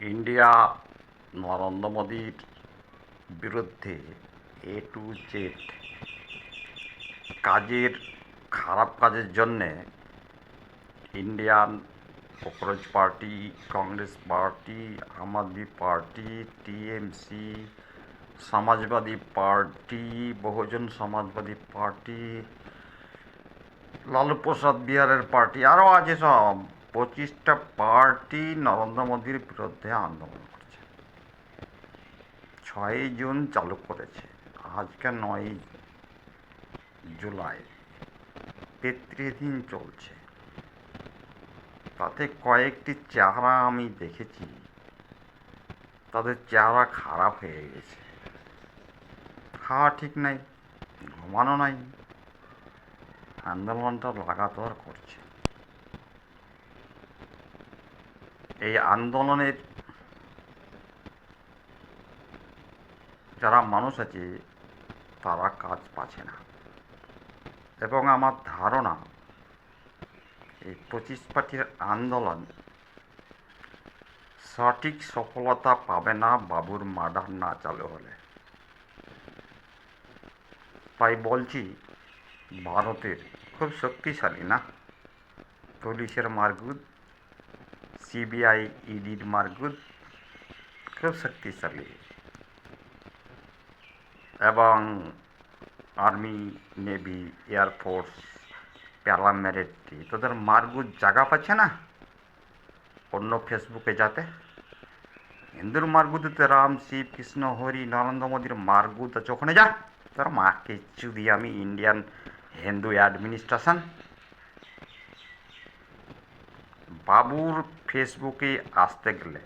India Narendra মোদীর বিরুদ্ধে এ to Z কাজের খারাপ কাজের জন্যে Indian popular party, Congress party, Aam Aadmi party, TMC, Samajwadi party, Bahujan Samajwadi party, Lalu Prasad বিহারের পার্টি, আরও আছে সব 25টা পার্টি নরেন্দ্র মোদীর বিরুদ্ধে আন্দোলন করছে। 6ই জুন চালু করেছে, আজকে 9ই জুলাই, 33 দিন চলছে। তাতে কয়েকটি চেহারা আমি দেখেছি, তাদের চেহারা খারাপ হয়ে গেছে। খাওয়া ঠিক নাই, ঘুমানো নাই, আন্দোলনটা লাগাতার করছে। এই আন্দোলনের যারা মানুষ আছে তারা কাজ পাচ্ছে না, এবং আমার ধারণা এই 25 পার্টির আন্দোলন সঠিক সফলতা পাবে না বাবুর মার্ডার না চালু হলে। তাই বলছি, ভারতের খুব শক্তিশালী না, পুলিশের মারগুদ, সিবিআই ইডির মারগুদ খুব শক্তিশালী, এবং আর্মি, নেভি, এয়ারফোর্স, প্যারামিলিটারি, তোদের মারগুদ জায়গা পাচ্ছে না অন্য ফেসবুকে যাতে। হিন্দুর মারগুদতে রাম, শিব, কৃষ্ণ, হরি, নরেন্দ্র মোদীর মারগুদ আছে, ওখানে যা। তোর মাকে চুদি আমি ইন্ডিয়ান হিন্দু অ্যাডমিনিস্ট্রেশন। বাবুর ফেসবুকে আসতে গেলে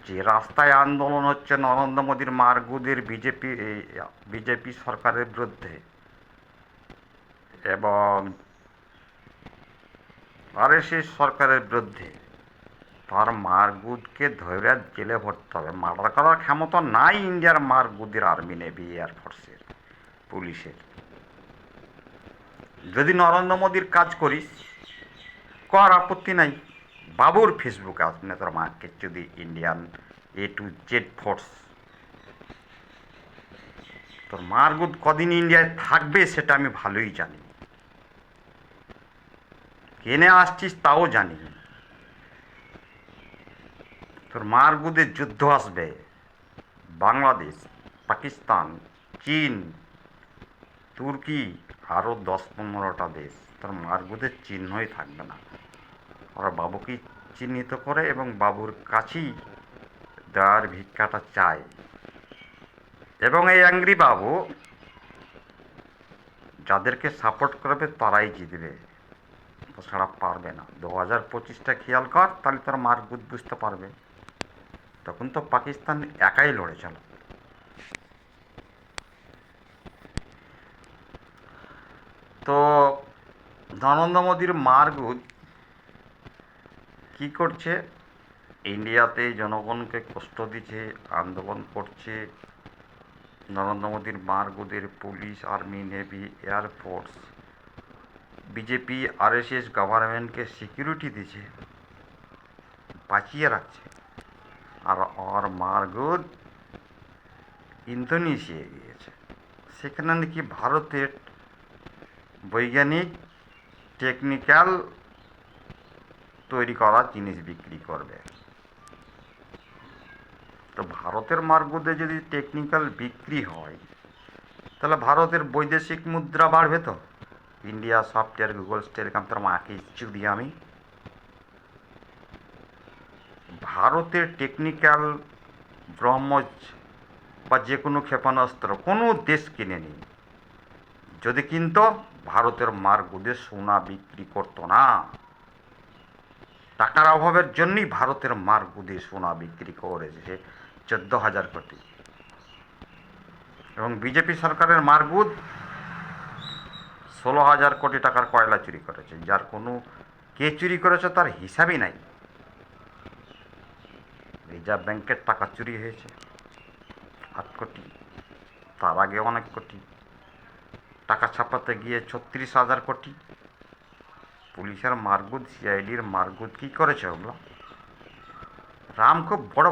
যে রাস্তায় আন্দোলন হচ্ছে নরেন্দ্র মোদীর মারগুদের বিজেপি সরকারের বিরুদ্ধে এবং আরএসএস সরকারের বিরুদ্ধে, তার মারগুদকে ধরে জেলে ভরতে হবে। মার্ডার করার ক্ষমতা নাই ইন্ডিয়ার মারগুদের আর্মি, নেভি, এয়ারফোর্সের, পুলিশের। যদি নরেন্দ্র মোদীর কাজ করিস কর, আপত্তি নাই। বাবুর ফেসবুকে আসবে না তোর মাকে যদি Indian A to Z force. তোর মারগুদ কদিন ইন্ডিয়ায় থাকবে সেটা আমি ভালোই জানি, কেনে আসছিস তাও জানি। তোর মারগুদের যুদ্ধ আসবে বাংলাদেশ, পাকিস্তান, চীন, তুর্কি, আরও 10-15টা দেশ। তোর মারগুদের চিহ্নই থাকবে না। ওরা বাবুকে চিহ্নিত করে এবং বাবুর কাছেই দেওয়ার ভিক্ষাটা চায়, এবং এই অ্যাংরি বাবু যাদেরকে সাপোর্ট করবে তারাই জিতবে, তাছাড়া পারবে না। 2025টা খেয়াল কর, তাহলে তোর মারগুদ বুঝতে পারবে। তখন তো পাকিস্তান একাই লড়েছিল। তো নরেন্দ্র মোদীর মারগুদ কী করছে? ইন্ডিয়াতে জনগণকে কষ্ট দিচ্ছে, আন্দোলন করছে। নরেন্দ্র মোদীর মারগুদের police, army, navy, air force, BJP, RSS গভর্নমেন্টকে সিকিউরিটি দিচ্ছে, বাঁচিয়ে রাখছে। আর ওর মারগুদ ইন্দোনেশিয়ায় গিয়েছে, সেখানে নাকি ভারতের বৈজ্ঞানিক টেকনিক্যাল তৈরি করা জিনিস বিক্রি করবে। তো ভারতের মারগুদে যদি টেকনিক্যাল বিক্রি হয়, তাহলে ভারতের বৈদেশিক মুদ্রা বাড়বে। তো ইন্ডিয়া সফটওয়্যার, গুগল, টেলিকম, তোর মাকে চুদি আমি। ভারতের টেকনিক্যাল ব্রহ্মস বা যে কোনো ক্ষেপণাস্ত্র কোনো দেশ কিনে নি, যদি কিনতো ভারতের মারগুদে সোনা বিক্রি করতো না। টাকার অভাবের জন্যই ভারতের মারগুদে সোনা বিক্রি করেছে 14,000 কোটি। এবং বিজেপি সরকারের মারগুদ 16,000 কোটি টাকার কয়লা চুরি করেছে, যার কোনো কে চুরি করেছে তার হিসাবই নাই। রিজার্ভ ব্যাংকের টাকা চুরি হয়েছে 8 কোটি, তার আগে অনেক কোটি। টাকা ছাপাতে গিয়ে 36,000 কোটি। পুলিশের মারগুদ, সিআইডির মারগুদ কী করেছে ওগুলো? রাম খুব বড়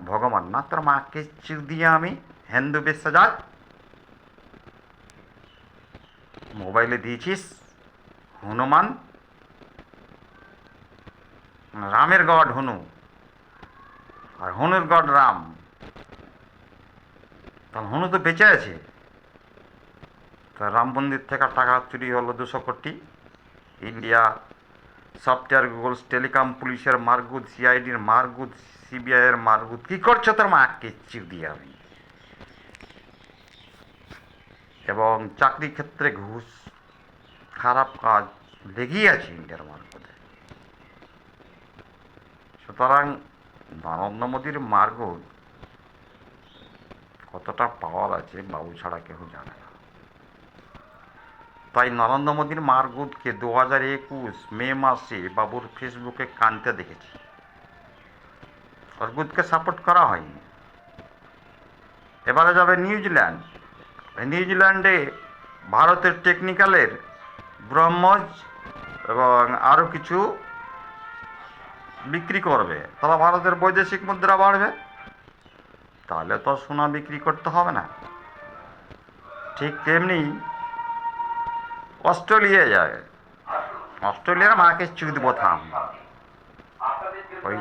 ভগবান না, তোর মাকে চির দিয়ে আমি হিন্দু বিশ্ব যায় মোবাইলে দিয়েছিস হনুমান, রামের গড হনু আর হনুর গড রাম। তাহলে হনু তো বেঁচে আছে, তা রাম মন্দির থেকে টাকা চুরি হলো 200 কোটি। ইন্ডিয়া সফটওয়্যার, গুগল, টেলিকম, পুলিশের মারগুদ, সিআইডির মারগুদ, সিবিআইয়ের মারগুদ। কি করছো তোর মাকে চির দিয়ে আমি? এবং চাকরি ক্ষেত্রে ঘুষ, খারাপ কাজ লেগেই আছে ইন্ডিয়ার মারগুদে। সুতরাং নরেন্দ্র মোদীর মারগুদ কতটা পাওয়ার আছে বাবু ছাড়া কেউ জানে না। তাই নরেন্দ্র মোদীর মারগুদকে 2021 মে মাসে বাবুর ফেসবুকে কানতে দেখেছি। মারগুদকে সাপোর্ট করা হয়নি। এবারে যাবে নিউজিল্যান্ড। নিউজিল্যান্ডে ভারতের টেকনিক্যালের ব্রহ্মজ এবং আরও কিছু বিক্রি করবে, তাহলে ভারতের বৈদেশিক মুদ্রা বাড়বে। তাহলে তো সোনা বিক্রি করতে হবে না। ঠিক তেমনি অস্ট্রেলিয়া যায়, অস্ট্রেলিয়ার মাকে চুদ বোথাম। ওই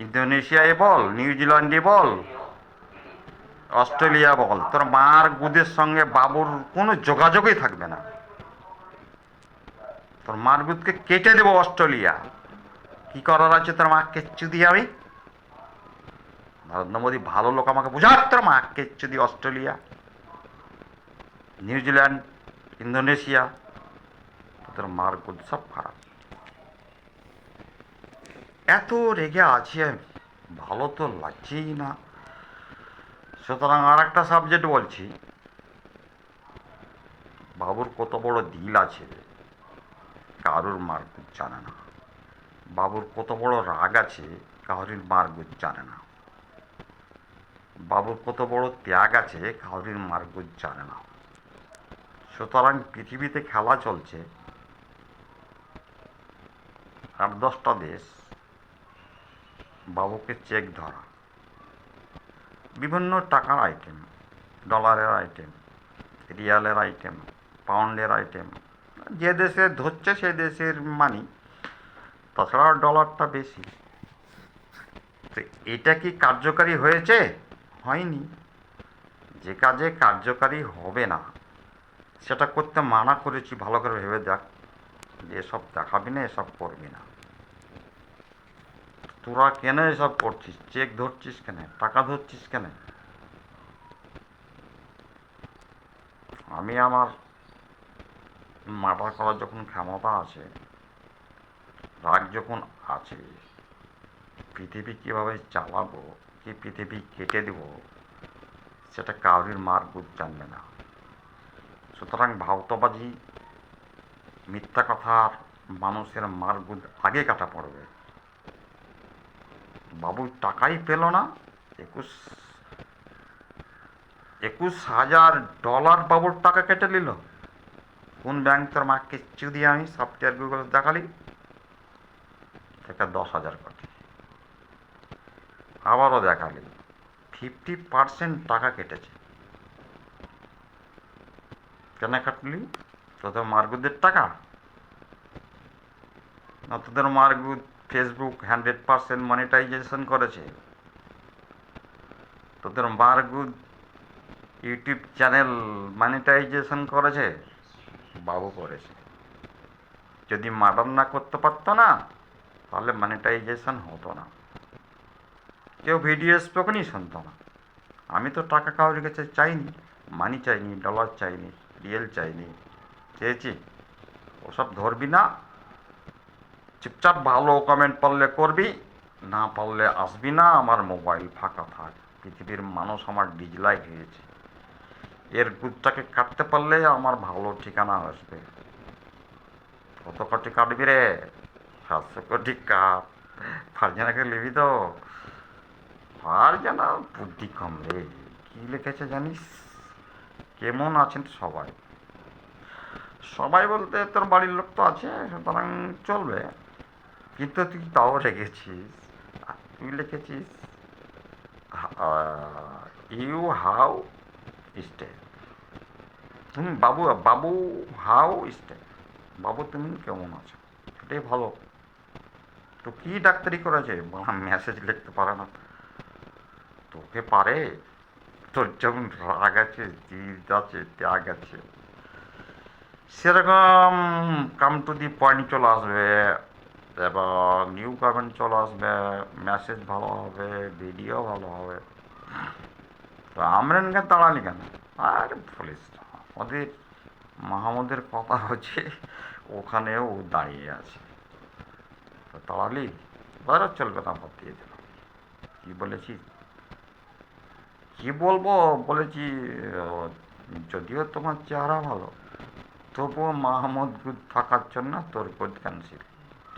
ইন্দোনেশিয়ায় বল, নিউজিল্যান্ডে বল, অস্ট্রেলিয়া বল, তোর মার গুদের সঙ্গে বাবুর কোনো যোগাযোগই থাকবে না। তোর মার গুদকে কেটে দেবো অস্ট্রেলিয়া। কি করার আছে তোর মাকে চুদি? আমি নরেন্দ্র মোদী ভালো লোক, আমাকে বুঝার তোর মাকে চুদি। অস্ট্রেলিয়া, নিউজিল্যান্ড, ইন্দোনেশিয়া, তোদের মার গুদ সব খারাপ। এত রেগে আছি আমি, ভালো তো লাগছেই না। সুতরাং আর একটা সাবজেক্ট বলছি। বাবুর কত বড় দিল আছে কারুর মারগুদ জানে না। বাবুর কত বড় রাগ আছে কারুর মারগুদ জানে না। বাবুর কত বড় ত্যাগ আছে কারুর মারগুদ জানে না। সুতরাং পৃথিবীতে খেলা চলছে, 8-10টা দেশ বাবুকে চেক ধরা, বিভিন্ন টাকার আইটেম, ডলারের আইটেম, রিয়ালের আইটেম, পাউন্ডের আইটেম, যে দেশে ধরছে সেই দেশের মানি, তাছাড়া ডলারটা বেশি। তো এটা কি কার্যকারী হয়েছে? হয়নি। যে কাজে কার্যকারী হবে না সেটা করতে মানা করেছি। ভালো করে ভেবে দেখ যে এসব দেখাবি না, এসব করবি না। তোরা কেন এসব করছিস? চেক ধরছিস কেন? টাকা ধরছিস কেন? আমি আমার মার্ডার করার যখন ক্ষমতা আছে, রাগ যখন আছে, পৃথিবী কীভাবে চালাবো, কি পৃথিবী কেটে দেব, সেটা কাউরির মারগুদ জানবে না। সুতরাং ভাওতাবাজি, মিথ্যা কথার মানুষের মারগুদ আগে কাটা পড়বে। বাবু টাকাই পেল না। 21,000 ডলার বাবুর টাকা কেটে নিল। কোন ব্যাংক তোর মাকে চুদি আমি সফটওয়্যার গুগল দেখালি থেকে 10,000 কোটি। আবারও দেখালি 50% টাকা কেটেছে। কেন কাটলি? তোদের মারগুদের টাকা না? তোদের মারগুদ ফেসবুক 100% মনিটাইজেশন করেছে। তোদের মারগুদ ইউটিউব চ্যানেল মনিটাইজেশন করেছে। বাবু করেছে। যদি মার্ডার না করতে পারতো না তাহলে মনিটাইজেশন হতো না, কেউ ভিডিও স্পোকনই শুনতো না। আমি তো টাকা কাউরির কাছে চাইনি, মানি চাইনি, ডলার চাইনি, রিয়েল চাইনি। চেয়েছি ওসব ধরবি না। চুপচাপ ভালো কমেন্ট পড়লে করবি, না পড়লে আসবি না। আমার মোবাইল ফাঁকা থাক। পৃথিবীর মানুষ আমার ডিজলাইক হয়েছে। এর গুদটাকে কাটতে পারলে আমার ভালো ঠিকানা আসবে। কত কোটি কাটবি রে? 700 কোটি কাট। ফারজানাকে লিবি তো? ফারজানা বুদ্ধি কম রে। কি লিখেছে জানিস? কেমন আছেন সবাই? সবাই বলতে তোর বাড়ির লোক তো আছে, সুতরাং চলবে। কিন্তু তুই তাও রেখেছিস তুই লিখেছিস ইউ হাউ স্টে। তুমি বাবু বাবু হাউ স্টে, বাবু তুমি কেমন আছো, এটাই ভালো। তো কি ডাক্তারি করেছে, মেসেজ লিখতে পারে না, তোকে পারে? তোর যেমন রাগ আছে, জিদ আছে, ত্যাগ আছে, সেরকম কাম টু দি পয়েন্ট চলে আসবে, এবং নিউ কমেন্ট চলে আসবে, মেসেজ ভালো হবে, ভিডিও ভালো হবে। তো আমরানকে তাড়ালি কেন? আর বলিস না, ওদের মাহমুদের কথা হচ্ছে ওখানেও দাঁড়িয়ে আছে, তো তাড়ালি? এবার আর চলবে না, বাদ দিয়ে দিলাম। কি বলেছিস? কি বলবো, বলেছি যদিও তোমার চেহারা ভালো, তবুও মাহমুদ গুড থাকার জন্য তোর গুড ক্যান্সেল।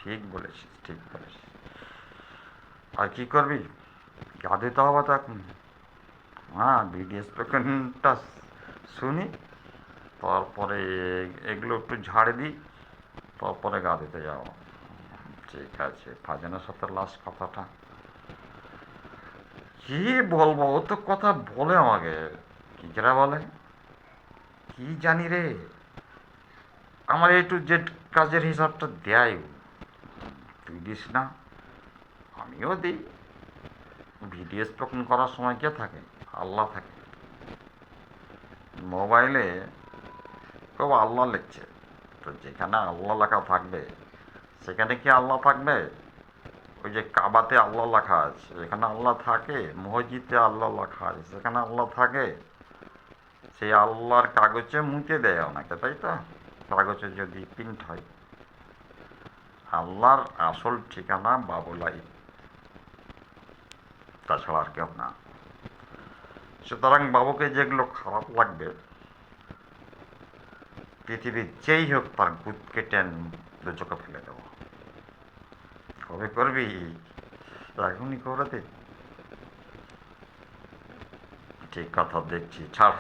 ঠিক বলেছিস, ঠিক বলেছিস। আর কি করবি, গা দিতে হবে তো এখন। হ্যাঁ, ভিডিও স্পোকেনটা শুনি, তারপরে এগুলো একটু ঝাড় দিই, তারপরে গা দিতে যাবো। ঠিক আছে, ফাজানের সাথে লাস্ট কথাটা কি বলবো, ও তো কথা বলে আমাকে, কি করে বলে কি জানি রে, আমার একটু যে কাজের হিসাবটা দেয় ও। তুই দিস না, আমিও দিই। ভিডিও স্পোকেন করার সময় কে থাকে? আল্লাহ থাকে। মোবাইলে কেউ আল্লাহ লিখছে, তো যেখানে আল্লাহ লেখা থাকবে সেখানে কি আল্লাহ থাকবে? ওই যে কাবাতে আল্লাহ লেখা আছে, এখানে আল্লাহ থাকে? মসজিদে আল্লাহ লেখা আছে, সেখানে আল্লাহ থাকে? সেই আল্লাহর কাগজে মুছে দেয় অনেকে, তাই তো? কাগজে যদি প্রিন্ট হয়। আল্লাহর আসল ঠিকানা বাবুলাই, তাছাড়া আর কেউ না। সুতরাং বাবুকে যেগুলো খারাপ লাগবে, পৃথিবীর যেই হোক তার গুদ কেটে দু চোখে ফেলে দেবো। কবে করবি? এখনই করে দে। ঠিক কথা, দেখছি, ছাড়।